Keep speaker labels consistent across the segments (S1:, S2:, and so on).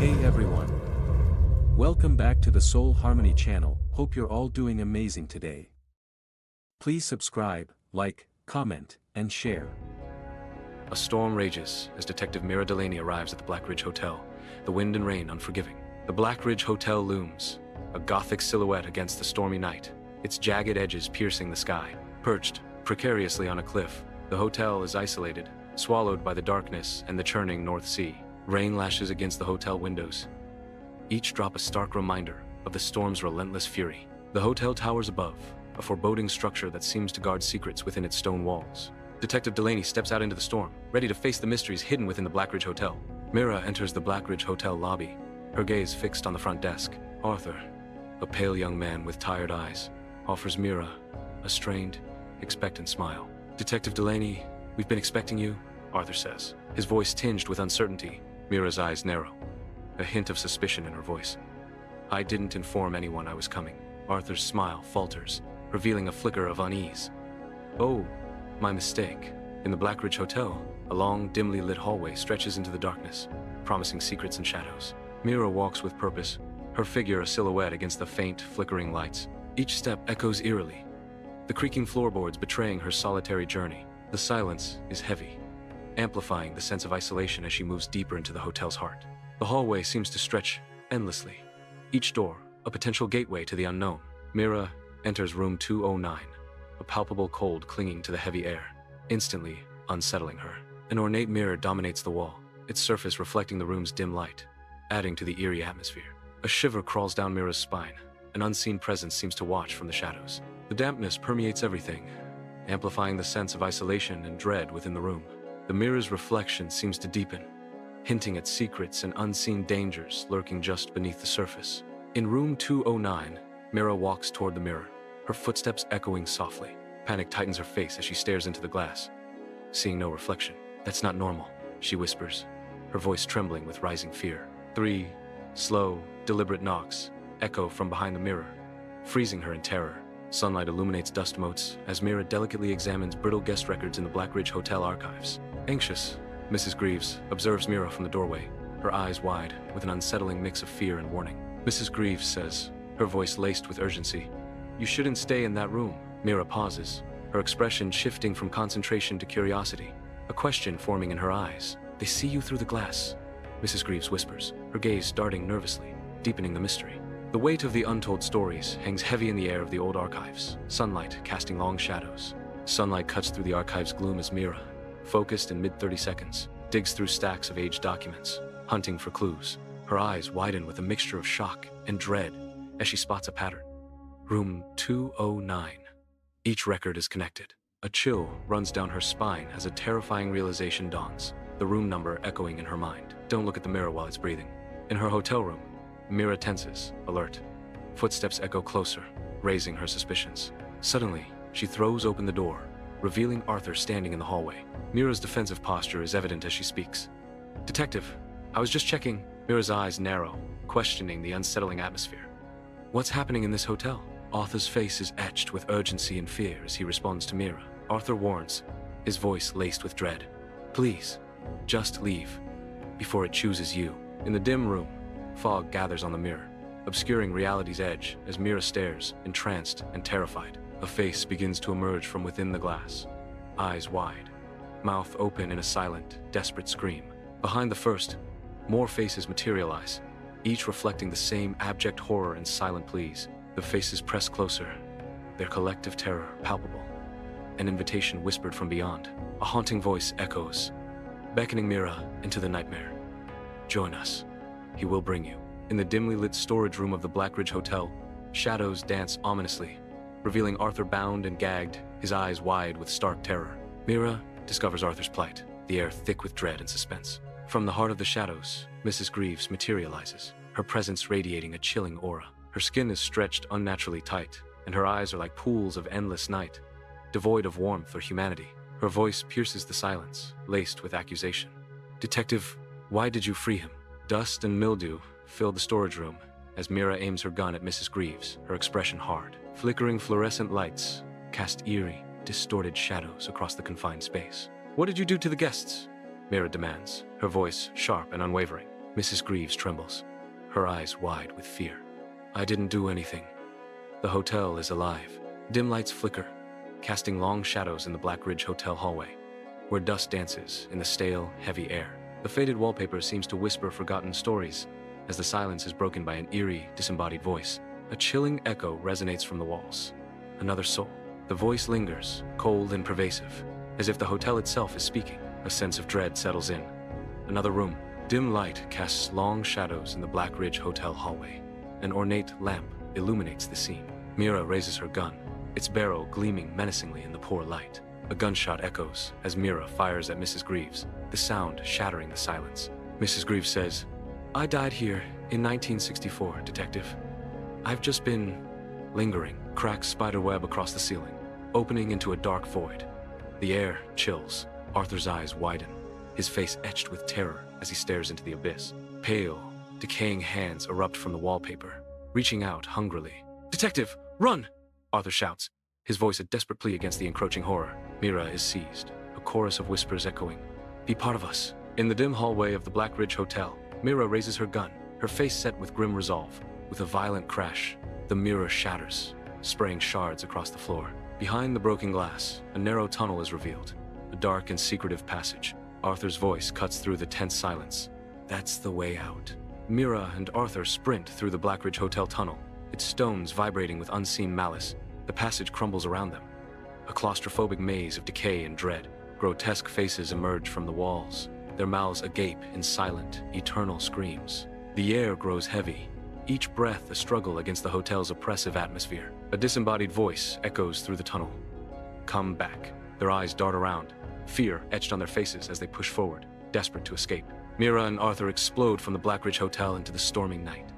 S1: Hey everyone. Welcome back to the Soul Harmony channel. Hope you're all doing amazing today. Please subscribe, like, comment, and share.
S2: A storm rages as Detective Mira Delaney arrives at the Blackridge Hotel, the wind and rain unforgiving. The Blackridge Hotel looms, a gothic silhouette against the stormy night, its jagged edges piercing the sky. Perched precariously on a cliff, the hotel is isolated, swallowed by the darkness and the churning North Sea. Rain lashes against the hotel windows, each drop a stark reminder of the storm's relentless fury. The hotel towers above, a foreboding structure that seems to guard secrets within its stone walls. Detective Delaney steps out into the storm, ready to face the mysteries hidden within the Blackridge Hotel. Mira enters the Blackridge Hotel lobby, her gaze fixed on the front desk. Arthur, a pale young man with tired eyes, offers Mira a strained, expectant smile. "Detective Delaney, we've been expecting you," Arthur says, his voice tinged with uncertainty. Mira's eyes narrow, a hint of suspicion in her voice. "I didn't inform anyone I was coming." Arthur's smile falters, revealing a flicker of unease. "Oh, my mistake." In the Blackridge Hotel, a long, dimly lit hallway stretches into the darkness, promising secrets and shadows. Mira walks with purpose, her figure a silhouette against the faint, flickering lights. Each step echoes eerily, the creaking floorboards betraying her solitary journey. The silence is heavy, amplifying the sense of isolation as she moves deeper into the hotel's heart. The hallway seems to stretch endlessly, each door a potential gateway to the unknown. Mira enters room 209, a palpable cold clinging to the heavy air, instantly unsettling her. An ornate mirror dominates the wall, its surface reflecting the room's dim light, adding to the eerie atmosphere. A shiver crawls down Mira's spine. An unseen presence seems to watch from the shadows. The dampness permeates everything, amplifying the sense of isolation and dread within the room. The mirror's reflection seems to deepen, hinting at secrets and unseen dangers lurking just beneath the surface. In room 209, Mira walks toward the mirror, her footsteps echoing softly. Panic tightens her face as she stares into the glass, seeing no reflection. "That's not normal," she whispers, her voice trembling with rising fear. 3 slow, deliberate knocks echo from behind the mirror, freezing her in terror. Sunlight illuminates dust motes as Mira delicately examines brittle guest records in the Blackridge Hotel archives. Anxious, Mrs. Greaves observes Mira from the doorway, her eyes wide with an unsettling mix of fear and warning. Mrs. Greaves says, her voice laced with urgency, "You shouldn't stay in that room." Mira pauses, her expression shifting from concentration to curiosity, a question forming in her eyes. "They see you through the glass," Mrs. Greaves whispers, her gaze darting nervously, deepening the mystery. The weight of the untold stories hangs heavy in the air of the old archives, sunlight casting long shadows. Sunlight cuts through the archive's gloom as Mira, focused in mid-30 seconds, digs through stacks of aged documents, hunting for clues. Her eyes widen with a mixture of shock and dread as she spots a pattern. Room 209. Each record is connected. A chill runs down her spine as a terrifying realization dawns, the room number echoing in her mind. Don't look at the mirror while it's breathing. In her hotel room, Mira tenses, alert. Footsteps echo closer, raising her suspicions. Suddenly, she throws open the door, revealing Arthur standing in the hallway. Mira's defensive posture is evident as she speaks. "Detective, I was just checking." Mira's eyes narrow, questioning the unsettling atmosphere. "What's happening in this hotel?" Arthur's face is etched with urgency and fear as he responds to Mira. Arthur warns, his voice laced with dread. "Please, just leave, before it chooses you." In the dim room, fog gathers on the mirror, obscuring reality's edge as Mira stares, entranced and terrified. A face begins to emerge from within the glass, eyes wide, mouth open in a silent, desperate scream. Behind the first, more faces materialize, each reflecting the same abject horror and silent pleas. The faces press closer, their collective terror palpable. An invitation whispered from beyond. A haunting voice echoes, beckoning Mira into the nightmare. "Join us. He will bring you." In the dimly lit storage room of the Blackridge Hotel, shadows dance ominously, revealing Arthur bound and gagged, his eyes wide with stark terror. Mira discovers Arthur's plight, the air thick with dread and suspense. From the heart of the shadows, Mrs. Greaves materializes, her presence radiating a chilling aura. Her skin is stretched unnaturally tight, and her eyes are like pools of endless night, devoid of warmth or humanity. Her voice pierces the silence, laced with accusation. "Detective, why did you free him?" Dust and mildew fill the storage room as Mira aims her gun at Mrs. Greaves, her expression hard. Flickering fluorescent lights cast eerie, distorted shadows across the confined space. "What did you do to the guests?" Mira demands, her voice sharp and unwavering. Mrs. Greaves trembles, her eyes wide with fear. I didn't do anything. The hotel is alive. Dim lights flicker, casting long shadows in the Blackridge Hotel hallway, where dust dances in the stale, heavy air. The faded wallpaper seems to whisper forgotten stories, as the silence is broken by an eerie, disembodied voice. A chilling echo resonates from the walls. Another soul. The voice lingers, cold and pervasive, as if the hotel itself is speaking. A sense of dread settles in. Another room. Dim light casts long shadows in the Blackridge Hotel hallway. An ornate lamp illuminates the scene. Mira raises her gun, its barrel gleaming menacingly in the poor light. A gunshot echoes as Mira fires at Mrs. Greaves, the sound shattering the silence. Mrs. Greaves says, "I died here in 1964, Detective. I've just been lingering." Cracks spiderweb across the ceiling, opening into a dark void. The air chills. Arthur's eyes widen, his face etched with terror as he stares into the abyss. Pale, decaying hands erupt from the wallpaper, reaching out hungrily. "Detective, run!" Arthur shouts, his voice a desperate plea against the encroaching horror. Mira is seized, a chorus of whispers echoing, "Be part of us." In the dim hallway of the Blackridge Hotel, Mira raises her gun, her face set with grim resolve. With a violent crash, the mirror shatters, spraying shards across the floor. Behind the broken glass, a narrow tunnel is revealed, a dark and secretive passage. Arthur's voice cuts through the tense silence. "That's the way out." Mira and Arthur sprint through the Blackridge Hotel tunnel, its stones vibrating with unseen malice. The passage crumbles around them, a claustrophobic maze of decay and dread. Grotesque faces emerge from the walls, their mouths agape in silent, eternal screams. The air grows heavy, each breath a struggle against the hotel's oppressive atmosphere. A disembodied voice echoes through the tunnel. "Come back." Their eyes dart around, fear etched on their faces as they push forward, desperate to escape. Mira and Arthur explode from the Blackridge Hotel into the storming night,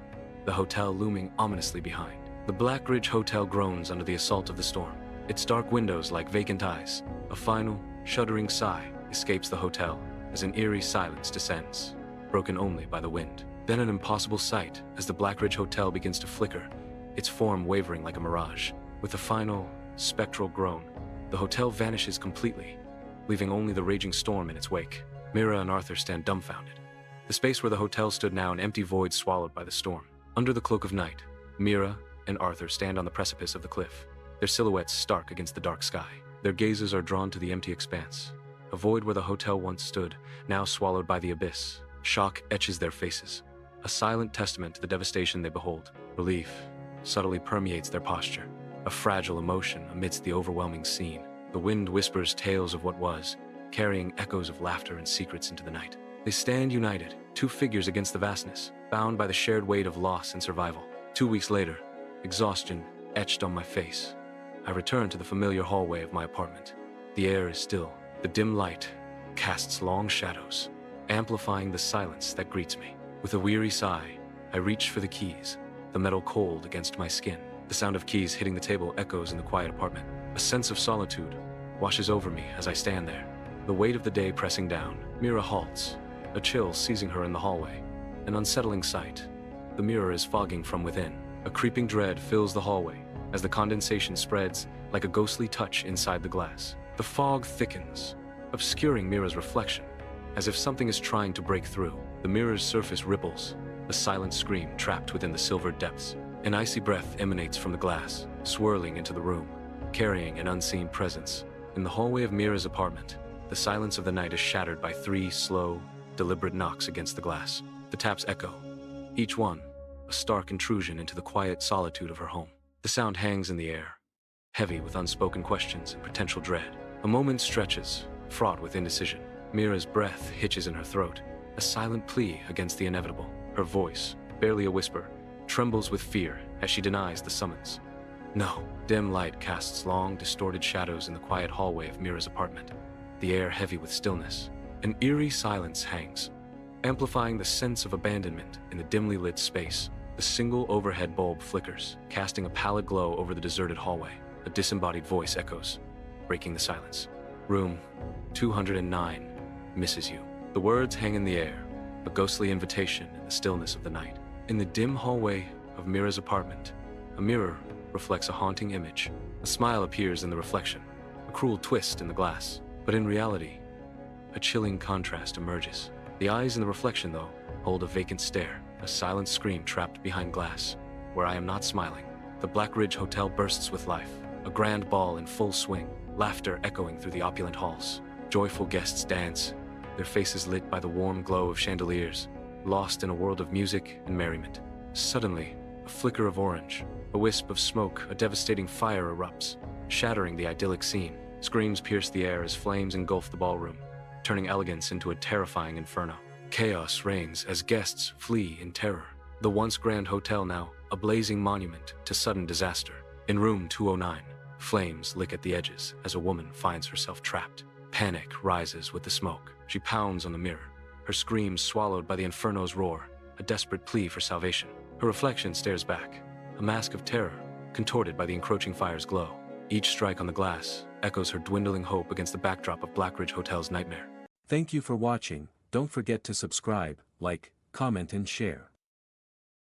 S2: the hotel looming ominously behind. The Blackridge Hotel groans under the assault of the storm, its dark windows like vacant eyes. A final, shuddering sigh escapes the hotel as an eerie silence descends, broken only by the wind. Then an impossible sight as the Blackridge Hotel begins to flicker, its form wavering like a mirage. With a final, spectral groan, the hotel vanishes completely, leaving only the raging storm in its wake. Mira and Arthur stand dumbfounded. The space where the hotel stood now an empty void swallowed by the storm. Under the cloak of night, Mira and Arthur stand on the precipice of the cliff, their silhouettes stark against the dark sky. Their gazes are drawn to the empty expanse, a void where the hotel once stood, now swallowed by the abyss. Shock etches their faces, a silent testament to the devastation they behold. Relief subtly permeates their posture, a fragile emotion amidst the overwhelming scene. The wind whispers tales of what was, carrying echoes of laughter and secrets into the night. They stand united, two figures against the vastness, bound by the shared weight of loss and survival. 2 weeks later, exhaustion etched on my face, I return to the familiar hallway of my apartment. The air is still. The dim light casts long shadows, amplifying the silence that greets me. With a weary sigh, I reach for the keys, the metal cold against my skin. The sound of keys hitting the table echoes in the quiet apartment. A sense of solitude washes over me as I stand there, the weight of the day pressing down. Mira halts, a chill seizing her in the hallway. An unsettling sight. The mirror is fogging from within. A creeping dread fills the hallway as the condensation spreads like a ghostly touch inside the glass. The fog thickens, obscuring Mira's reflection, as if something is trying to break through. The mirror's surface ripples, a silent scream trapped within the silvered depths. An icy breath emanates from the glass, swirling into the room, carrying an unseen presence. In the hallway of Mira's apartment, the silence of the night is shattered by 3 slow, deliberate knocks against the glass. The taps echo, each one a stark intrusion into the quiet solitude of her home. The sound hangs in the air, heavy with unspoken questions and potential dread. A moment stretches, fraught with indecision. Mira's breath hitches in her throat, a silent plea against the inevitable. Her voice, barely a whisper, trembles with fear as she denies the summons. No. Dim light casts long, distorted shadows in the quiet hallway of Mira's apartment, the air heavy with stillness. An eerie silence hangs, amplifying the sense of abandonment in the dimly lit space. The single overhead bulb flickers, casting a pallid glow over the deserted hallway. A disembodied voice echoes, breaking the silence. "Room 209 misses you." The words hang in the air, a ghostly invitation in the stillness of the night. In the dim hallway of Mira's apartment, a mirror reflects a haunting image. A smile appears in the reflection, a cruel twist in the glass. But in reality, a chilling contrast emerges. The eyes in the reflection, though, hold a vacant stare, a silent scream trapped behind glass. Where I am not smiling, the Blackridge Hotel bursts with life. A grand ball in full swing, laughter echoing through the opulent halls. Joyful guests dance, their faces lit by the warm glow of chandeliers, lost in a world of music and merriment. Suddenly, a flicker of orange, a wisp of smoke, a devastating fire erupts, shattering the idyllic scene. Screams pierce the air as flames engulf the ballroom, turning elegance into a terrifying inferno. Chaos reigns as guests flee in terror. The once grand hotel now, a blazing monument to sudden disaster. In room 209, flames lick at the edges as a woman finds herself trapped. Panic rises with the smoke. She pounds on the mirror, her screams swallowed by the inferno's roar, a desperate plea for salvation. Her reflection stares back, a mask of terror, contorted by the encroaching fire's glow. Each strike on the glass echoes her dwindling hope against the backdrop of Blackridge Hotel's nightmare.
S1: Thank you for watching. Don't forget to subscribe, like, comment and share.